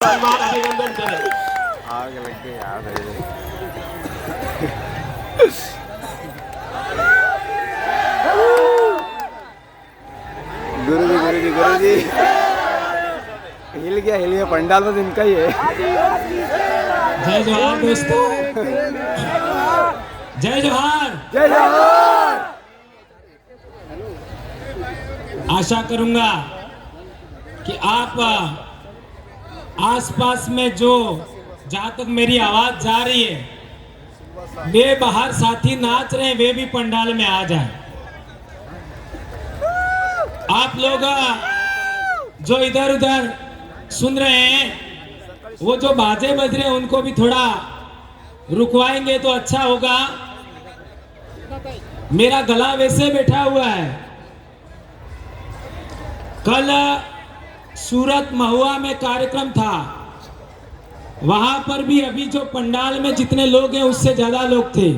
सम्मान अभिनंदन करें। आग लग गई यार। गुरु जी हिल गया पंडाल में इनका ही है। जय जवान दोस्तों, जय जवान। जय जवान। आशा करूंगा कि आप आसपास में जो जहां तक मेरी आवाज जा रही है, वे बाहर साथी नाच रहे हैं, वे भी पंडाल में आ जाए। आप लोग जो इधर उधर सुन रहे हैं, वो जो बाजे बज रहे हैं उनको भी थोड़ा रुकवाएंगे तो अच्छा होगा। मेरा गला वैसे बैठा हुआ है। कल सूरत महुआ में कार्यक्रम था, वहां पर भी अभी जो पंडाल में जितने लोग हैं उससे ज्यादा लोग थे,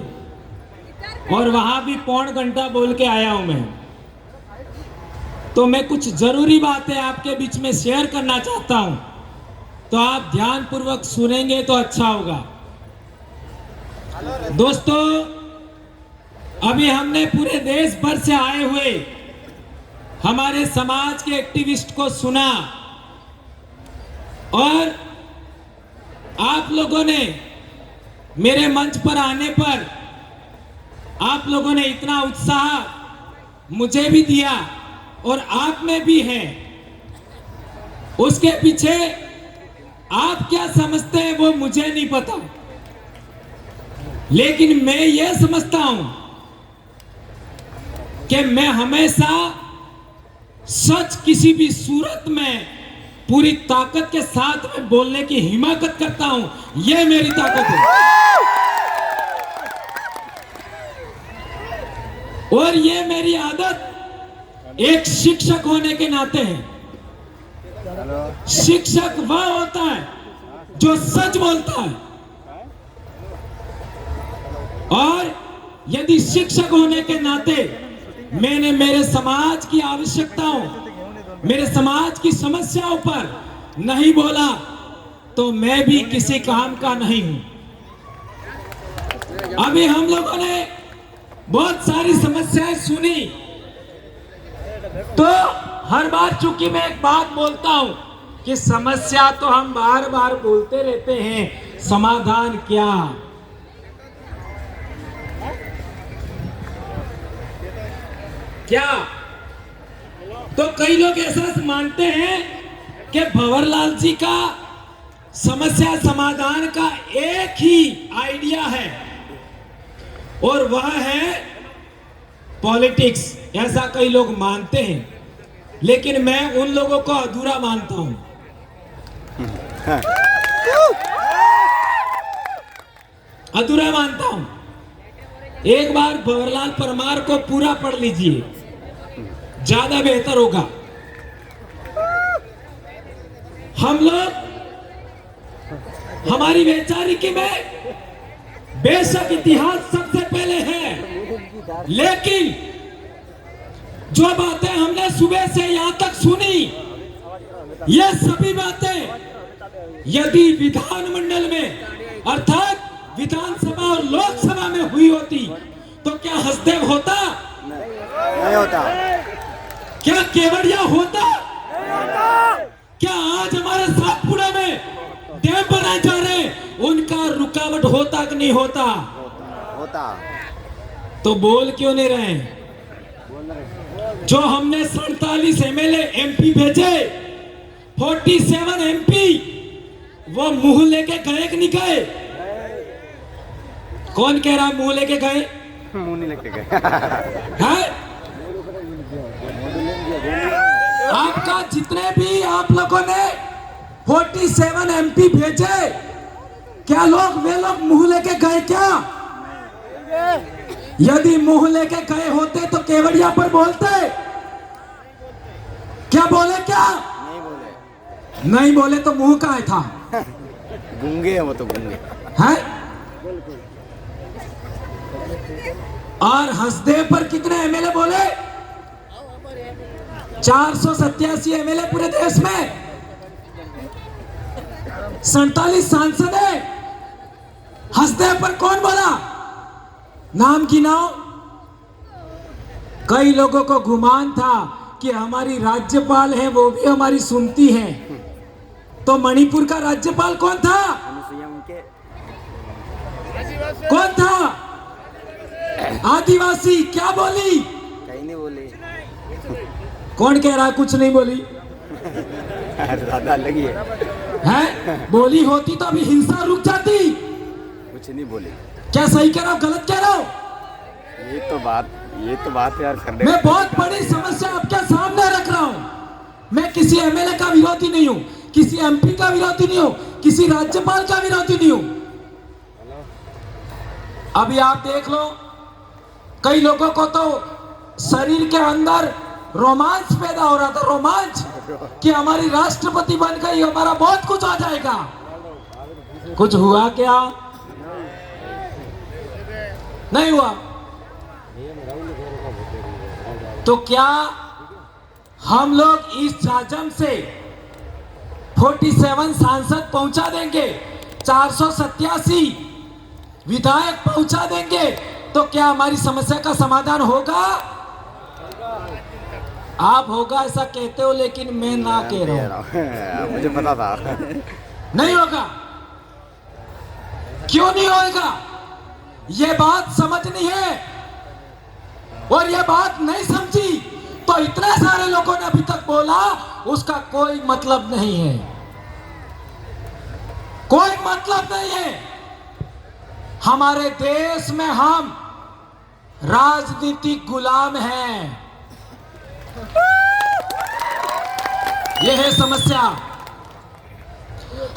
और वहां भी पौन घंटा बोल के आया हूं मैं। तो मैं कुछ जरूरी बातें आपके बीच में शेयर करना चाहता हूं, तो आप ध्यान पूर्वक सुनेंगे तो अच्छा होगा। दोस्तों, अभी हमने पूरे देश भर से आए हुए हमारे समाज के एक्टिविस्ट को सुना, और आप लोगों ने मेरे मंच पर आने पर आप लोगों ने इतना उत्साह मुझे भी दिया और आप में भी है। उसके पीछे आप क्या समझते हैं वो मुझे नहीं पता, लेकिन मैं ये समझता हूं कि मैं हमेशा सच किसी भी सूरत में पूरी ताकत के साथ में बोलने की हिम्मत करता हूं। यह मेरी ताकत है, और ये मेरी आदत एक शिक्षक होने के नाते है। शिक्षक वह होता है जो सच बोलता है, और यदि शिक्षक होने के नाते मैंने मेरे समाज की आवश्यकताओं, मेरे समाज की समस्याओं पर नहीं बोला तो मैं भी किसी काम का नहीं हूं। अभी हम लोगों ने बहुत सारी समस्याएं सुनी, तो हर बार चूंकि मैं एक बात बोलता हूं कि समस्या तो हम बार बार बोलते रहते हैं, समाधान क्या? क्या? तो कई लोग ऐसा मानते हैं कि भंवरलाल जी का समस्या समाधान का एक ही आइडिया है, और वह है पॉलिटिक्स। ऐसा कई लोग मानते हैं, लेकिन मैं उन लोगों को अधूरा मानता हूं। अधूरा मानता हूं। एक बार भंवरलाल परमार को पूरा पढ़ लीजिए, ज्यादा बेहतर होगा। हम लोग हमारी वैचारिकी में बेशक इतिहास सबसे पहले है, लेकिन जो बातें हमने सुबह से यहां तक सुनी, ये सभी बातें यदि विधानमंडल में अर्थात विधानसभा और लोकसभा में हुई होती तो क्या हसदेव होता? नहीं होता। क्या केवड़िया होता? क्या आज हमारे सातपुड़ा में डैम बनाए जा रहे उनका रुकावट होता कि नहीं होता? होता। तो बोल क्यों नहीं रहे? जो हमने 47 एमएलए एमपी भेजे, 47 एमपी, वो मुंह लेके गए कि नहीं गए? कौन कह रहा मुंह लेके गए? मुंह नहीं लेके गए। आपका जितने भी आप लोगों ने 47 एमपी भेजे, क्या वे लोग मुंह लेके गए क्या? यदि मुंह लेके गए होते तो केवड़िया पर बोलते? क्या बोले? क्या नहीं बोले। नहीं बोले तो मुंह का है था। गूंगे हैं वो तो, गूंगे है। और हसदेव पर कितने एमएलए बोले? 487 एमएलए पूरे देश में। 47 सांसद है, हंसदे पर कौन बोला? नाम गिनाओ। कई लोगों को गुमान था कि हमारी राज्यपाल है वो भी हमारी सुनती है। तो मणिपुर का राज्यपाल कौन था? कौन था? आदिवासी। क्या बोली? कहीं नहीं बोले। कौन कह रहा है कुछ नहीं बोली? ज्यादा लगी है? बोली होती तो अभी हिंसा रुक जाती। कुछ नहीं बोले। क्या सही कह रहा हूं, गलत कह रहा हूं? ये तो बात यार करने। मैं बहुत बड़ी समस्या आपके सामने रख रहा हूं। मैं किसी एमएलए का विरोधी नहीं हूं, किसी एमपी का विरोधी नहीं हूं, किसी राज्यपाल का विरोधी नहीं हूं। अभी आप देख लो, कई लोगों को तो शरीर के अंदर रोमांच पैदा हो रहा था, रोमांच कि हमारी राष्ट्रपति बन गई, हमारा बहुत कुछ आ जाएगा। कुछ हुआ क्या? नहीं हुआ। तो क्या हम लोग इस झाझम से 47 सांसद पहुंचा देंगे, 487 विधायक पहुंचा देंगे, तो क्या हमारी समस्या का समाधान होगा? आप होगा ऐसा कहते हो, लेकिन मैं ना कह रहा हूं। मुझे पता था। नहीं होगा। क्यों नहीं होगा? ये बात समझनी है, और ये बात नहीं समझी तो इतने सारे लोगों ने अभी तक बोला, उसका कोई मतलब नहीं है, कोई मतलब नहीं है। हमारे देश में हम राजनीतिक गुलाम हैं, यह है समस्या।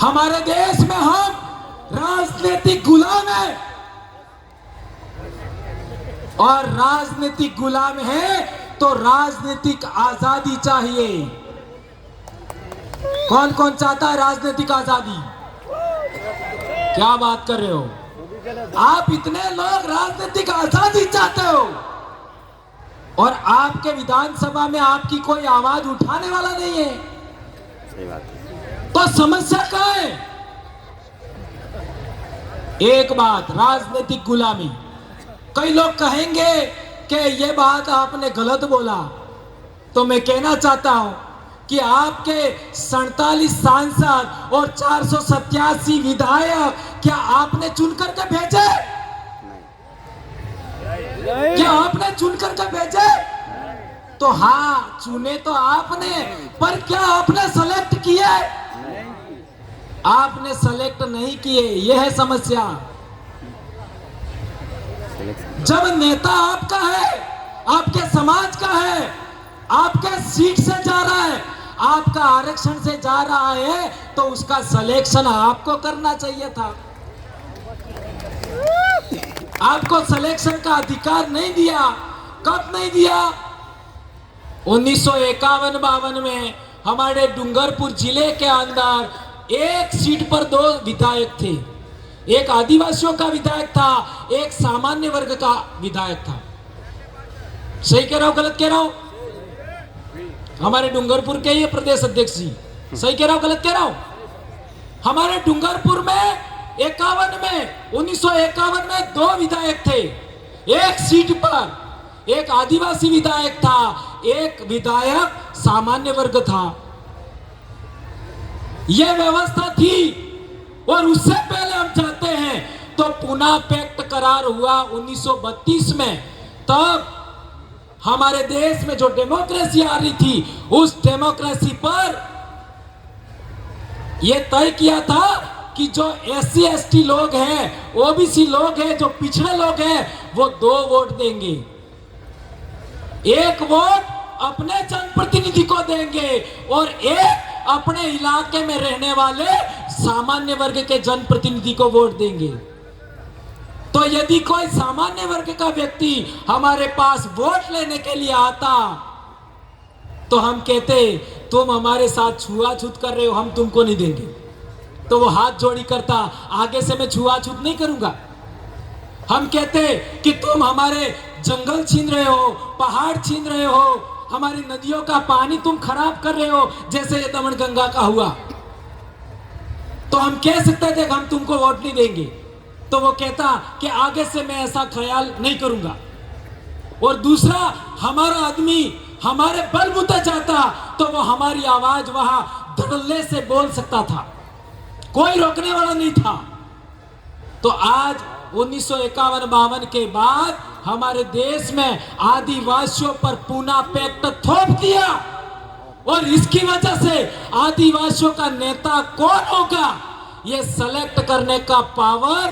हमारे देश में हम राजनीतिक गुलाम हैं, और राजनीतिक गुलाम है तो राजनीतिक आजादी चाहिए। कौन कौन चाहता है राजनीतिक आजादी? क्या बात कर रहे हो आप? इतने लोग राजनीतिक आजादी चाहते हो, और आपके विधानसभा में आपकी कोई आवाज उठाने वाला नहीं है। सही बात है। तो समस्या क्या है? एक बात, राजनीतिक गुलामी। कई लोग कहेंगे कि ये बात आपने गलत बोला, तो मैं कहना चाहता हूं कि आपके 47 सांसद और 487 विधायक क्या आपने चुन करके भेजे? क्या आपने चुन करके भेजे? तो हाँ, चुने तो आपने, पर क्या आपने सेलेक्ट किए? आपने सेलेक्ट नहीं किए, यह है समस्या। जब नेता आपका है, आपके समाज का है, आपके सीट से जा रहा है, आपका आरक्षण से जा रहा है, तो उसका सिलेक्शन आपको करना चाहिए था। आपको सिलेक्शन का अधिकार नहीं दिया। कब नहीं दिया? 1951-52 में हमारे डूंगरपुर जिले के अंदर एक सीट पर 2 विधायक थे। एक आदिवासियों का विधायक था, एक सामान्य वर्ग का विधायक था। सही कह रहा हूं, गलत कह रहा हूं? हमारे डूंगरपुर के ये प्रदेश अध्यक्ष जी, सही कह रहा हूं, गलत कह रहा हूं? हमारे डूंगरपुर में 1951 में 2 विधायक थे। एक सीट पर एक आदिवासी विधायक था, एक विधायक सामान्य वर्ग था। यह व्यवस्था थी। और उससे पहले हम चाहते हैं तो पुनः पैक्ट करार हुआ 1932 में। तब हमारे देश में जो डेमोक्रेसी आ रही थी, उस डेमोक्रेसी पर यह तय किया था कि जो SC ST लोग हैं, OBC लोग हैं, जो पिछड़े लोग हैं, वो 2 वोट देंगे। एक वोट अपने जनप्रतिनिधि को देंगे और एक अपने इलाके में रहने वाले सामान्य वर्ग के जनप्रतिनिधि को वोट देंगे। तो यदि कोई सामान्य वर्ग का व्यक्ति हमारे पास वोट लेने के लिए आता, तो हम कहते तुम हमारे साथ छुआछूत कर रहे हो, हम तुमको नहीं देंगे। तो वो हाथ जोड़ी करता, आगे से मैं छुआछूत नहीं करूंगा। हम कहते कि तुम हमारे जंगल छीन रहे हो, पहाड़ छीन रहे हो, हमारी नदियों का पानी तुम खराब कर रहे हो, जैसे ये दमन गंगा का हुआ। तो हम कह सकते थे कि हम तुमको वोट नहीं देंगे, तो वो कहता कि आगे से मैं ऐसा ख्याल नहीं करूंगा। और दूसरा, हमारा आदमी हमारे बलबूते चाहता तो वो हमारी आवाज वहां धड़ल्ले से बोल सकता था, कोई रोकने वाला नहीं था। तो आज 1951-52 के बाद हमारे देश में आदिवासियों पर पूना पैक्ट थोप दिया, और इसकी वजह से आदिवासियों का नेता कौन होगा ये सेलेक्ट करने का पावर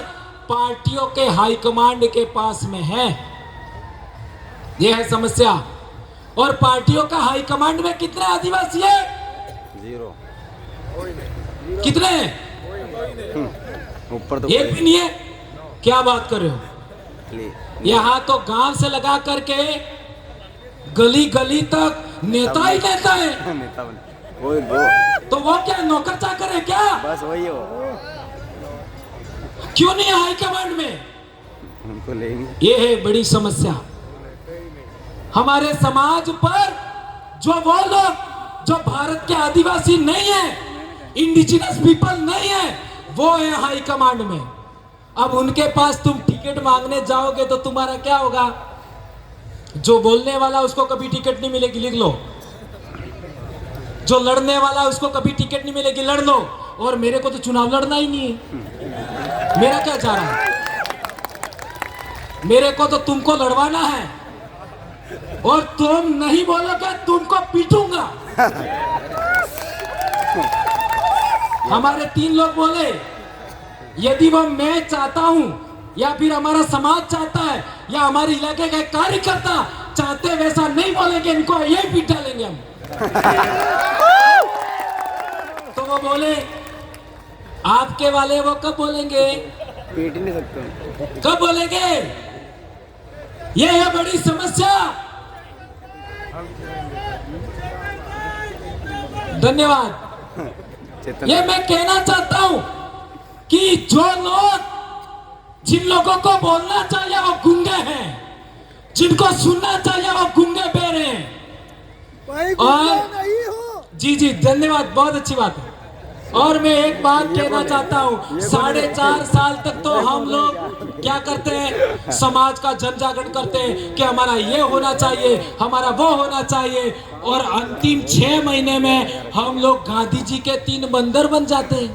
पार्टियों के हाईकमांड के पास में है। यह है समस्या। और पार्टियों का हाईकमांड में कितने आदिवासी है? 0। कितने? ऊपर तो एक भी नहीं है। क्या बात कर रहे हो? यहाँ तो गांव से लगा करके गली गली तक नेता ही नेता है। नेता बने वो तो वो क्या नौकर चाकर है क्या? बस वही हो, क्यों नहीं है हाईकमांड में? उनको लेंगे। ये है बड़ी समस्या। हमारे समाज पर जो वो लोग जो भारत के आदिवासी नहीं है, इंडिजिनस पीपल नहीं है, वो है हाईकमांड में। अब उनके पास तुम टिकट मांगने जाओगे तो तुम्हारा क्या होगा? जो बोलने वाला उसको कभी टिकट नहीं मिलेगी, लिख लो। जो लड़ने वाला उसको कभी टिकट नहीं मिलेगी, लड़ लो। और मेरे को तो चुनाव लड़ना ही नहीं है। मेरा क्या जा रहा है? मेरे को तो तुमको लड़वाना है, और तुम नहीं बोलोगे तुमको पीटूंगा। हमारे 3 लोग बोले, यदि वो मैं चाहता हूं या फिर हमारा समाज चाहता है या हमारे इलाके का कार्यकर्ता चाहते वैसा नहीं बोलेंगे, इनको यही पीट डालेंगे हम। तो वो बोले, आपके वाले वो कब बोलेंगे? पीट नहीं सकते। कब बोलेंगे? ये है बड़ी समस्या। धन्यवाद। ये मैं कहना चाहता हूं कि जो लोग, जिन लोगों को बोलना चाहिए वो गूंगे हैं, जिनको सुनना चाहिए वो गूंगे बहरे हैं। और जी जी धन्यवाद, बहुत अच्छी बात है। और मैं एक बात कहना चाहता हूँ, 4.5 साल तक तो हम लोग क्या करते हैं, समाज का जन जागरण करते हैं कि हमारा ये होना चाहिए, हमारा वो होना चाहिए, और अंतिम 6 महीने में हम लोग गांधी जी के 3 बंदर बन जाते हैं।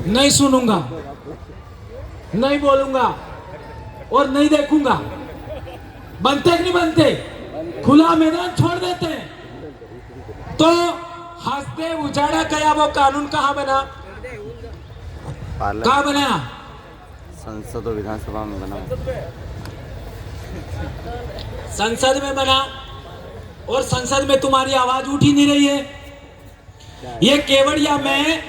नहीं सुनूंगा, नहीं बोलूंगा और नहीं देखूंगा। बनते कि नहीं बनते? खुला मैदान छोड़ देते हैं। तो हंसते उजाड़ा गया वो कानून कहाँ बना? कहाँ बना? संसद और विधानसभा में बना। संसद में बना, और संसद में तुम्हारी आवाज उठ ही नहीं रही है। ये केवड़िया में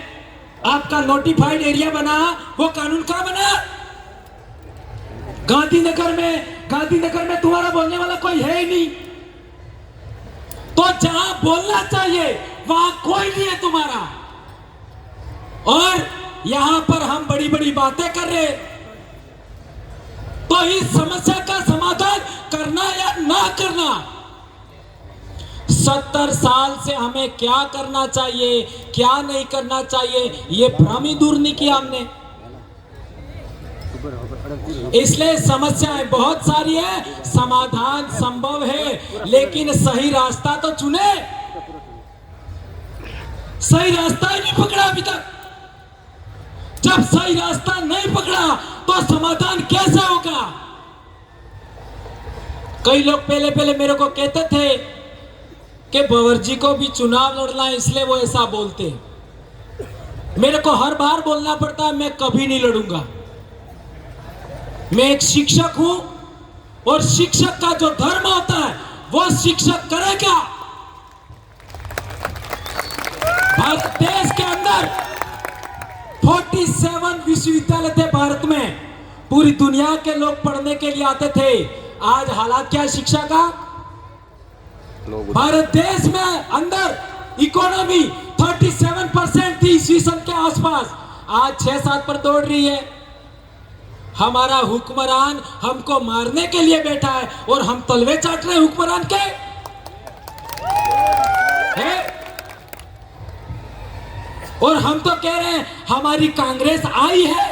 आपका नोटिफाइड एरिया बना, वो कानून कहाँ बना? गांधीनगर में तुम्हारा बोलने वाला कोई है ही नहीं। तो जहां बोलना चाहिए वहां कोई नहीं है तुम्हारा, और यहां पर हम बड़ी बड़ी बातें कर रहे। तो इस समस्या का समाधान करना या ना करना, 70 साल से हमें क्या करना चाहिए, क्या नहीं करना चाहिए, ये भ्रम ही दूर नहीं किया हमने। इसलिए समस्याएं बहुत सारी है, समाधान संभव है, लेकिन सही रास्ता तो चुने। सही रास्ता ही नहीं पकड़ा अभी तक। जब सही रास्ता नहीं पकड़ा तो समाधान कैसे होगा? कई लोग पहले मेरे को कहते थे कि भंवर जी को भी चुनाव लड़ना है, इसलिए वो ऐसा बोलते। मेरे को हर बार बोलना पड़ता है, मैं कभी नहीं लड़ूंगा। मैं एक शिक्षक हूं, और शिक्षक का जो धर्म होता है वो शिक्षक करेगा। भारत देश के अंदर 47 विश्वविद्यालय थे भारत में, पूरी दुनिया के लोग पढ़ने के लिए आते थे। आज हालात क्या है शिक्षा का? भारत देश में अंदर इकोनॉमी 37% थी ईस्वी सन के आसपास, आज 6-7 पर दौड़ रही है। हमारा हुक्मरान हमको मारने के लिए बैठा है, और हम तलवे चाट रहे हैं हुक्मरान के। और हम तो कह रहे हैं हमारी कांग्रेस आई है।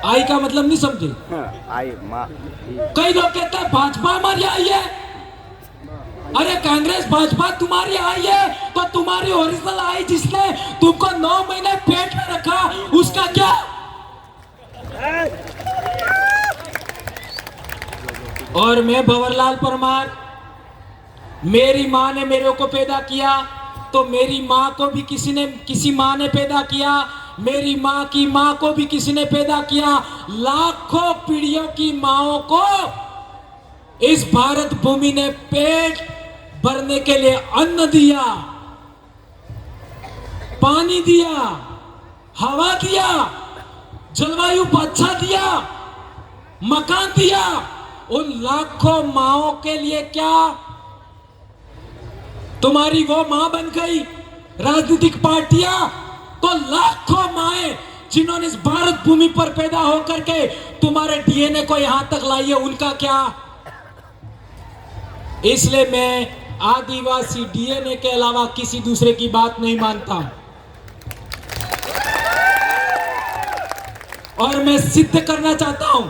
आई का मतलब नहीं समझे? आई माँ कई लोग कहते हैं भाजपा हमारी आई है। अरे कांग्रेस भाजपा तुम्हारी आई है तो तुम्हारी ओरिजिनल आई जिसने तुमको 9 महीने पेट में रखा उसका क्या? और मैं भंवरलाल परमार, मेरी माँ ने मेरे को पैदा किया तो मेरी माँ को भी किसी माँ ने पैदा किया, मेरी माँ की माँ को भी किसी ने पैदा किया। लाखों पीढ़ियों की माँओं को इस भारत भूमि ने पेट भरने के लिए अन्न दिया, पानी दिया, हवा दिया, जलवायु अच्छा दिया, मकान दिया। उन लाखों माँओं के लिए क्या तुम्हारी वो माँ बन गई राजनीतिक पार्टियां? तो लाखों माएं जिन्होंने इस भारत भूमि पर पैदा होकर के तुम्हारे डीएनए को यहां तक लाई है, उनका क्या? इसलिए मैं आदिवासी डीएनए के अलावा किसी दूसरे की बात नहीं मानता। और मैं सिद्ध करना चाहता हूं,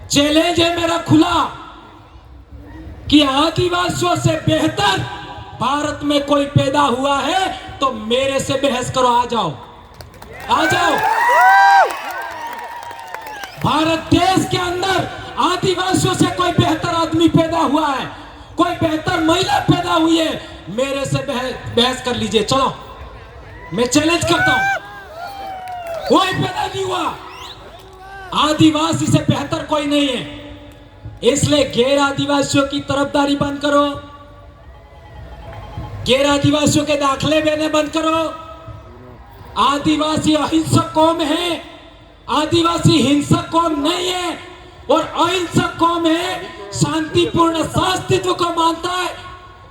चैलेंज है मेरा खुला कि आदिवासियों से बेहतर भारत में कोई पैदा हुआ है तो मेरे से बहस करो। आ जाओ, आ जाओ। भारत देश के अंदर आदिवासियों से कोई बेहतर आदमी पैदा हुआ है, कोई बेहतर महिला पैदा हुई है, मेरे से बहस कर लीजिए। चलो, मैं चैलेंज करता हूं, कोई पैदा नहीं हुआ, आदिवासी से बेहतर कोई नहीं है। इसलिए गैर आदिवासियों की तरफदारी बंद करो, गैर आदिवासियों के दाखले देने बंद करो। आदिवासी अहिंसक कौम है, आदिवासी हिंसक कौम नहीं है। और अहिंसक कौम है, शांतिपूर्ण अस्तित्व को मानता है,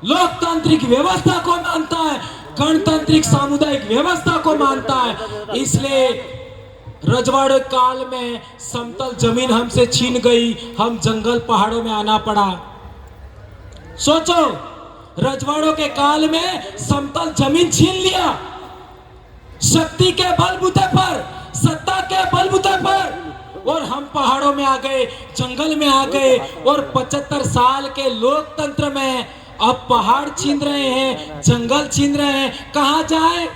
लोकतांत्रिक व्यवस्था को मानता है, गणतांत्रिक सामुदायिक व्यवस्था को मानता है। इसलिए रजवाड़े काल में समतल जमीन हमसे छीन गई, हम जंगल पहाड़ों में आना पड़ा। सोचो, रजवाड़ों के काल में समतल जमीन छीन लिया, शक्ति के बलबूते पर, सत्ता के बलबूते पर, और हम पहाड़ों में आ गए, जंगल में आ गए। और 75 साल के लोकतंत्र में अब पहाड़ छीन रहे हैं, जंगल छीन रहे हैं। कहां जाए?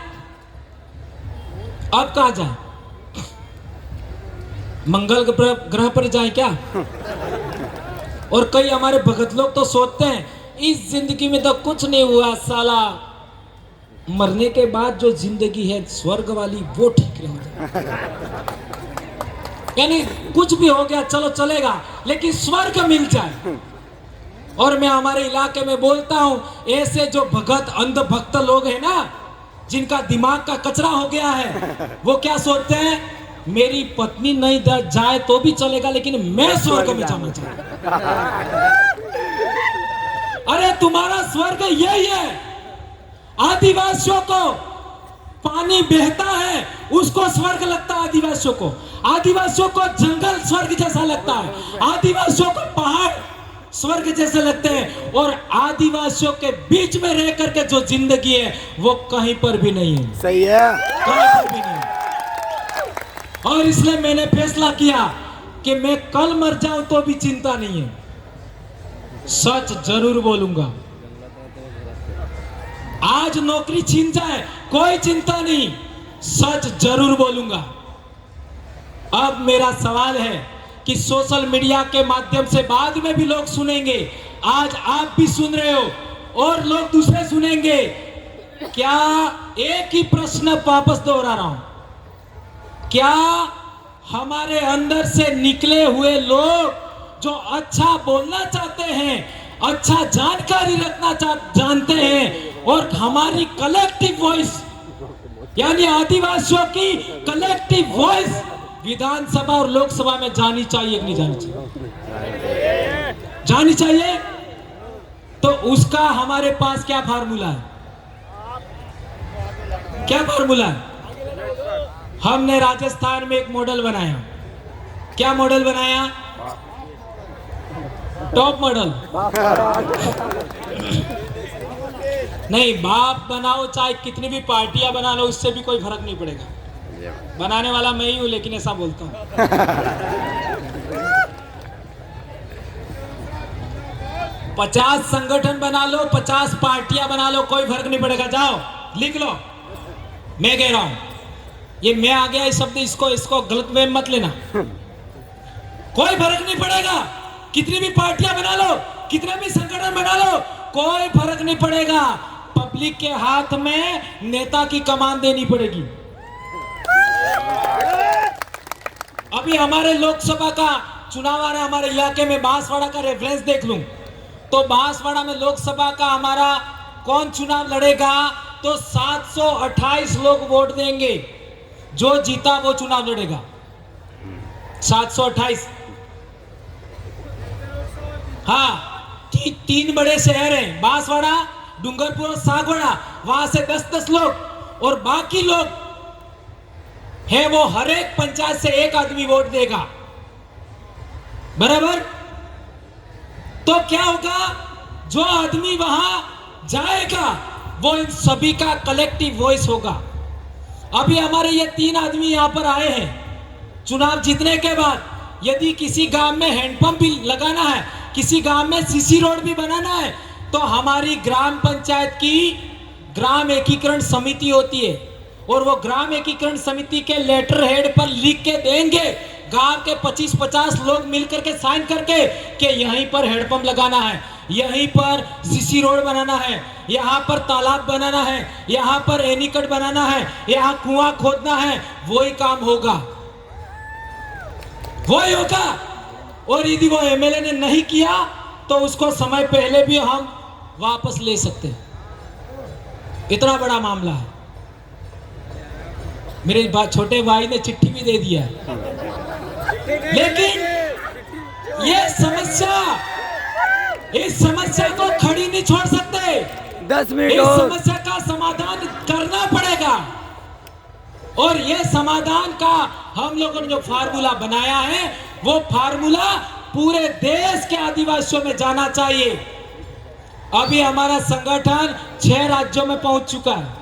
अब कहां जाए? मंगल ग्रह पर जाए क्या? और कई हमारे भगत लोग तो सोचते हैं इस जिंदगी में तो कुछ नहीं हुआ साला, मरने के बाद जो जिंदगी है स्वर्ग वाली वो ठीक रहेगी। यानी कुछ भी हो गया चलो चलेगा, लेकिन स्वर्ग मिल जाए। और मैं हमारे इलाके में बोलता हूं, ऐसे जो भगत अंध भक्त लोग हैं ना, जिनका दिमाग का कचरा हो गया है, वो क्या सोचते हैं, मेरी पत्नी नहीं जाए तो भी चलेगा लेकिन मैं स्वर्ग में जाना चाहता। अरे तुम्हारा स्वर्ग यही है। आदिवासियों को पानी बहता है उसको स्वर्ग लगता है, आदिवासियों को, आदिवासियों को जंगल स्वर्ग जैसा लगता है, आदिवासियों को पहाड़ स्वर्ग जैसे लगते हैं। और आदिवासियों के बीच में रह करके जो जिंदगी है वो कहीं पर भी नहीं है। सही है, कहीं पर भी नहीं। और इसलिए मैंने फैसला किया कि मैं कल मर जाऊं तो भी चिंता नहीं है, सच जरूर बोलूंगा। आज नौकरी छीन जाए कोई चिंता नहीं, सच जरूर बोलूंगा। अब मेरा सवाल है कि सोशल मीडिया के माध्यम से बाद में भी लोग सुनेंगे, आज आप भी सुन रहे हो और लोग दूसरे सुनेंगे। क्या एक ही प्रश्न वापस दोहरा रहा हूं, क्या हमारे अंदर से निकले हुए लोग जो अच्छा बोलना चाहते हैं, अच्छा जानकारी रखना जानते हैं, और हमारी कलेक्टिव वॉइस यानी आदिवासियों की कलेक्टिव वॉइस विधानसभा और लोकसभा में जानी चाहिए कि नहीं जानी चाहिए? जानी चाहिए। तो उसका हमारे पास क्या फार्मूला है? क्या फार्मूला है? हमने राजस्थान में एक मॉडल बनाया। क्या मॉडल बनाया? Top model. नहीं, बाप बनाओ चाहे कितनी भी पार्टियां बना लो, उससे भी कोई फर्क नहीं पड़ेगा। बनाने वाला मैं ही हूं, लेकिन ऐसा बोलता हूं। 50 संगठन बना लो, 50 पार्टियां बना लो, कोई फर्क नहीं पड़ेगा। जाओ लिख लो, मैं कह रहा हूं। ये मैं आ गया इस शब्द, इसको गलत वे मत लेना। कोई फर्क नहीं पड़ेगा, कितनी भी पार्टियां बना लो, कितने भी संगठन बना लो, कोई फर्क नहीं पड़ेगा। पब्लिक के हाथ में नेता की कमान देनी पड़ेगी। अभी हमारे लोकसभा का चुनाव आ रहा है, हमारे इलाके में बांसवाड़ा का रेफरेंस देख लूं तो बांसवाड़ा में लोकसभा का हमारा कौन चुनाव लड़ेगा, तो 728 लोग वोट देंगे। जो जीता वो चुनाव लड़ेगा। 728। हाँ, तीन बड़े शहर हैं, बांसवाड़ा, डूंगरपुर और सागवाड़ा। वहां से 10-10 लोग, और बाकी लोग है वो हर एक पंचायत से एक आदमी वोट देगा। बराबर? तो क्या होगा, जो आदमी वहां जाएगा वो इन सभी का कलेक्टिव वॉइस होगा। अभी हमारे ये 3 आदमी यहां पर आए हैं। चुनाव जीतने के बाद यदि किसी गांव में हैंडपंप भी लगाना है, किसी गांव में सीसी रोड भी बनाना है, तो हमारी ग्राम पंचायत की ग्राम एकीकरण समिति होती है, और वो ग्राम एकीकरण समिति के लेटर हेड पर लिख के देंगे, गांव के 25-50 लोग मिलकर के साइन करके कि यहीं पर हैंडपंप लगाना है, यहीं पर सीसी रोड बनाना है, यहाँ पर तालाब बनाना है, यहाँ पर एनीकट बनाना है, यहाँ कुआं खोदना है। वही काम होगा, वही होगा। और यदि वो एमएलए ने नहीं किया तो उसको समय पहले भी हम वापस ले सकते हैं। इतना बड़ा मामला है। मेरे छोटे भाई ने चिट्ठी भी दे दिया है। लेकिन ये समस्या, इस समस्या को खड़ी नहीं छोड़ सकते। 10 मिनट इस और। समस्या का समाधान करना पड़ेगा, और ये समाधान का हम लोगों ने जो फार्मूला बनाया है, वो फार्मूला पूरे देश के आदिवासियों में जाना चाहिए। अभी हमारा संगठन 6 राज्यों में पहुंच चुका है।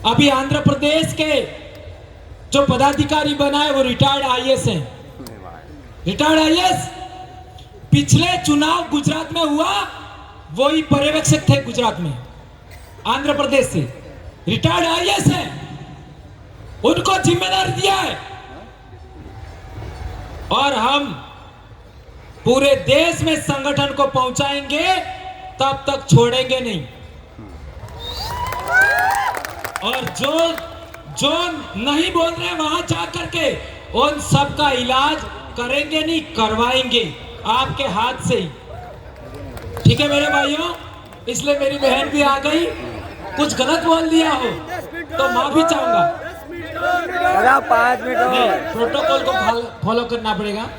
अभी आंध्र प्रदेश के जो पदाधिकारी बनाए वो रिटायर्ड आईएएस हैं। रिटायर्ड आईएएस पिछले चुनाव गुजरात में हुआ, वही पर्यवेक्षक थे गुजरात में, आंध्र प्रदेश से रिटायर्ड आईएएस हैं। उनको जिम्मेदारी दिया है, और हम पूरे देश में संगठन को पहुंचाएंगे, तब तक छोड़ेंगे नहीं। और जो नहीं बोल रहे वहां जाकर के उन सब का इलाज करेंगे, नहीं करवाएंगे आपके हाथ से ही। ठीक है मेरे भाइयों, इसलिए मेरी बहन भी आ गई, कुछ गलत बोल दिया हो तो माफी चाहूंगा। 5 मिनट और। प्रोटोकॉल को फॉलो करना पड़ेगा।